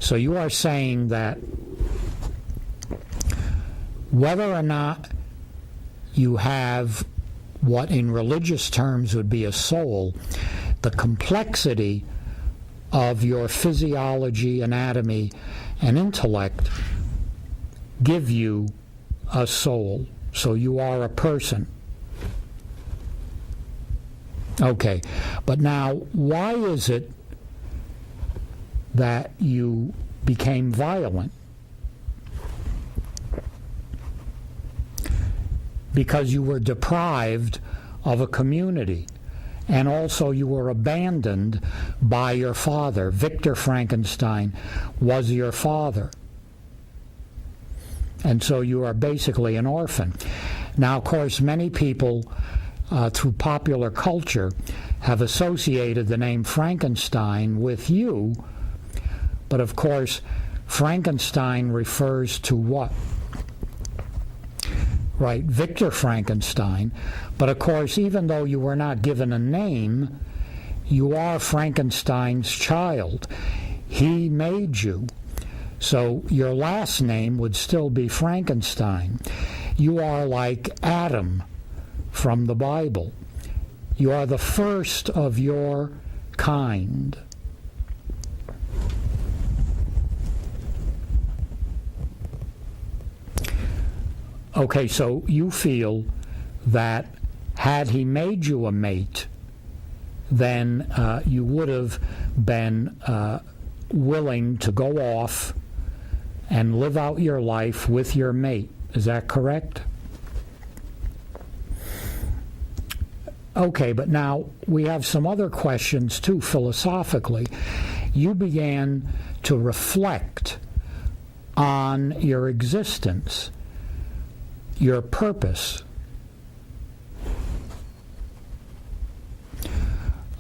So you are saying that whether or not you have what in religious terms would be a soul, the complexity of your physiology, anatomy, and intellect give you a soul. So you are a person. Okay, but now why is it that you became violent? Because you were deprived of a community, and also you were abandoned by your father. Victor Frankenstein was your father. And so you are basically an orphan. Now, of course, many people through popular culture have associated the name Frankenstein with you, but of course, Frankenstein refers to what? Right, Victor Frankenstein. But of course, even though you were not given a name, you are Frankenstein's child. He made you. So your last name would still be Frankenstein. You are like Adam from the Bible. You are the first of your kind. Okay, so you feel that had he made you a mate, then you would have been willing to go off and live out your life with your mate. Is that correct? Okay, but now we have some other questions too, philosophically. You began to reflect on your existence, your purpose.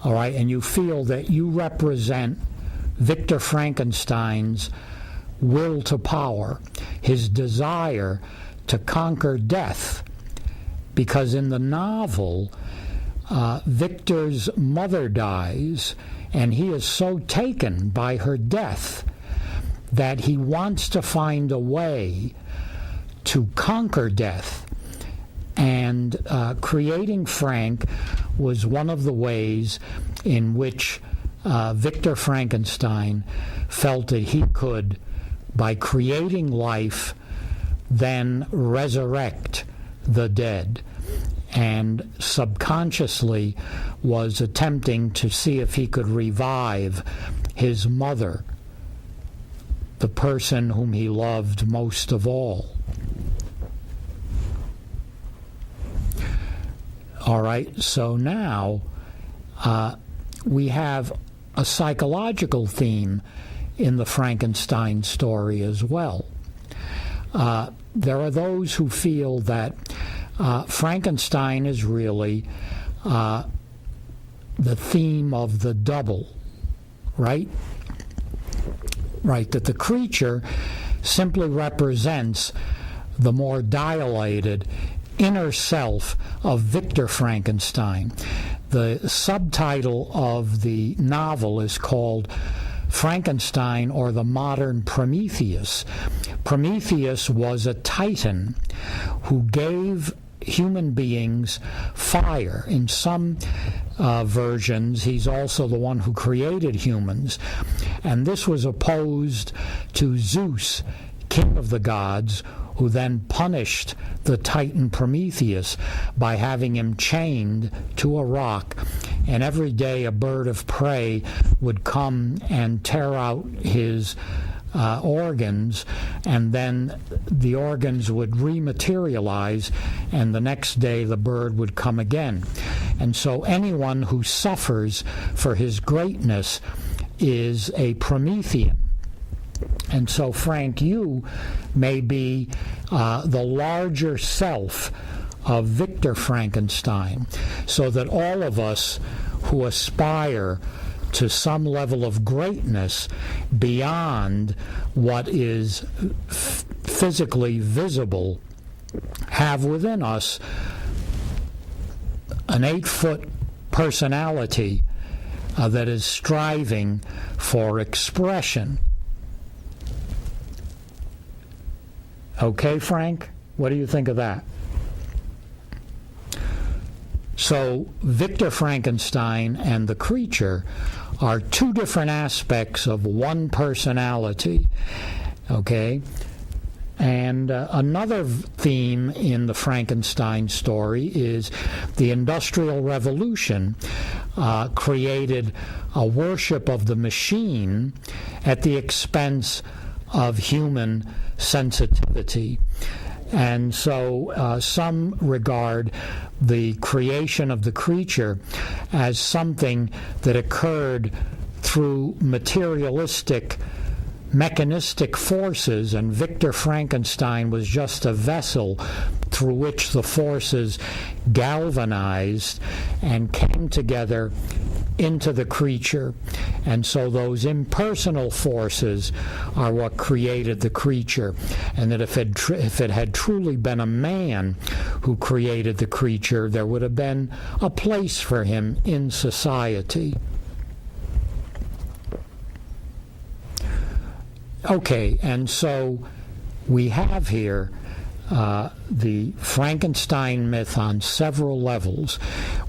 All right, and you feel that you represent Victor Frankenstein's will to power, his desire to conquer death, because in the novel, Victor's mother dies, and he is so taken by her death that he wants to find a way to conquer death. And creating Frank was one of the ways in which Victor Frankenstein felt that he could, by creating life, then resurrect the dead, and subconsciously was attempting to see if he could revive his mother, the person whom he loved most of all. All right, so now we have a psychological theme in the Frankenstein story as well. There are those who feel that Frankenstein is really the theme of the double, right? Right, that the creature simply represents the more dilated inner self of Victor Frankenstein. The subtitle of the novel is called Frankenstein, or the Modern Prometheus. Prometheus was a titan who gave human beings fire. In some versions, he's also the one who created humans. And this was opposed to Zeus, king of the gods, who then punished the titan Prometheus by having him chained to a rock, and every day a bird of prey would come and tear out his organs, and then the organs would rematerialize, and the next day the bird would come again. And so anyone who suffers for his greatness is a Promethean. And so, Frank, you may be the larger self of Victor Frankenstein, so that all of us who aspire to some level of greatness beyond what is physically visible have within us an 8-foot personality that is striving for expression. Okay, Frank? What do you think of that? So Victor Frankenstein and the creature are two different aspects of one personality, okay? And another theme in the Frankenstein story is the Industrial Revolution created a worship of the machine at the expense of human sensitivity. And so some regard the creation of the creature as something that occurred through materialistic, mechanistic forces, and Victor Frankenstein was just a vessel through which the forces galvanized and came together into the creature. And so those impersonal forces are what created the creature, and that if it had truly been a man who created the creature, there would have been a place for him in society. Okay, and so we have here the Frankenstein myth on several levels.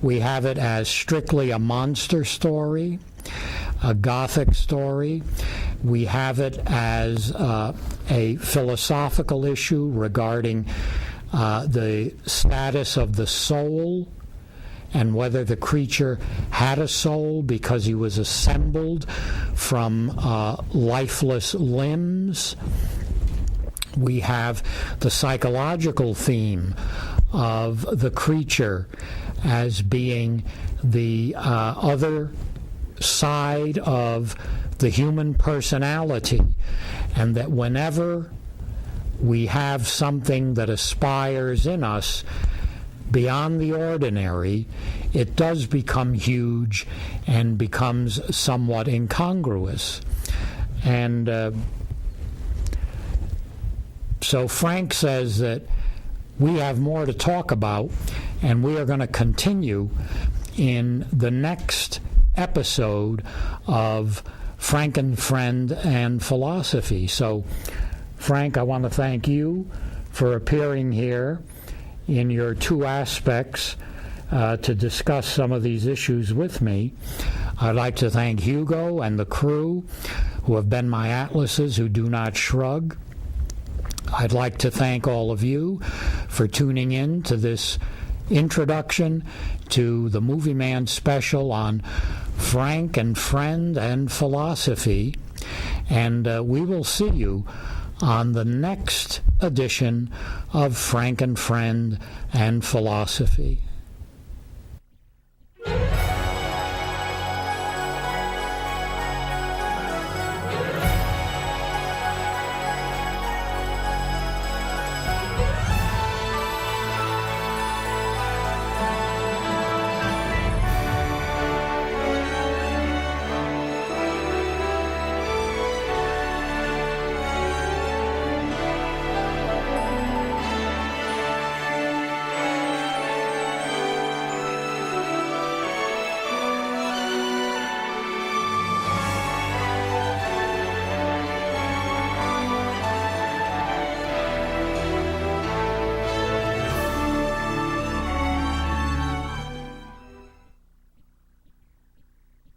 We have it as strictly a monster story, a Gothic story. We have it as a philosophical issue regarding the status of the soul and whether the creature had a soul because he was assembled from lifeless limbs. We have the psychological theme of the creature as being the other side of the human personality, and that whenever we have something that aspires in us beyond the ordinary, it does become huge and becomes somewhat incongruous. And so Frank says that we have more to talk about, and we are going to continue in the next episode of Frankenfriend and Philosophy. So, Frank, I want to thank you for appearing here in your two aspects to discuss some of these issues with me. I'd like to thank Hugo and the crew who have been my atlases who do not shrug. I'd like to thank all of you for tuning in to this introduction to the Movie Man special on Frank and Friend and Philosophy, and we will see you on the next edition of Frank and Friend and Philosophy.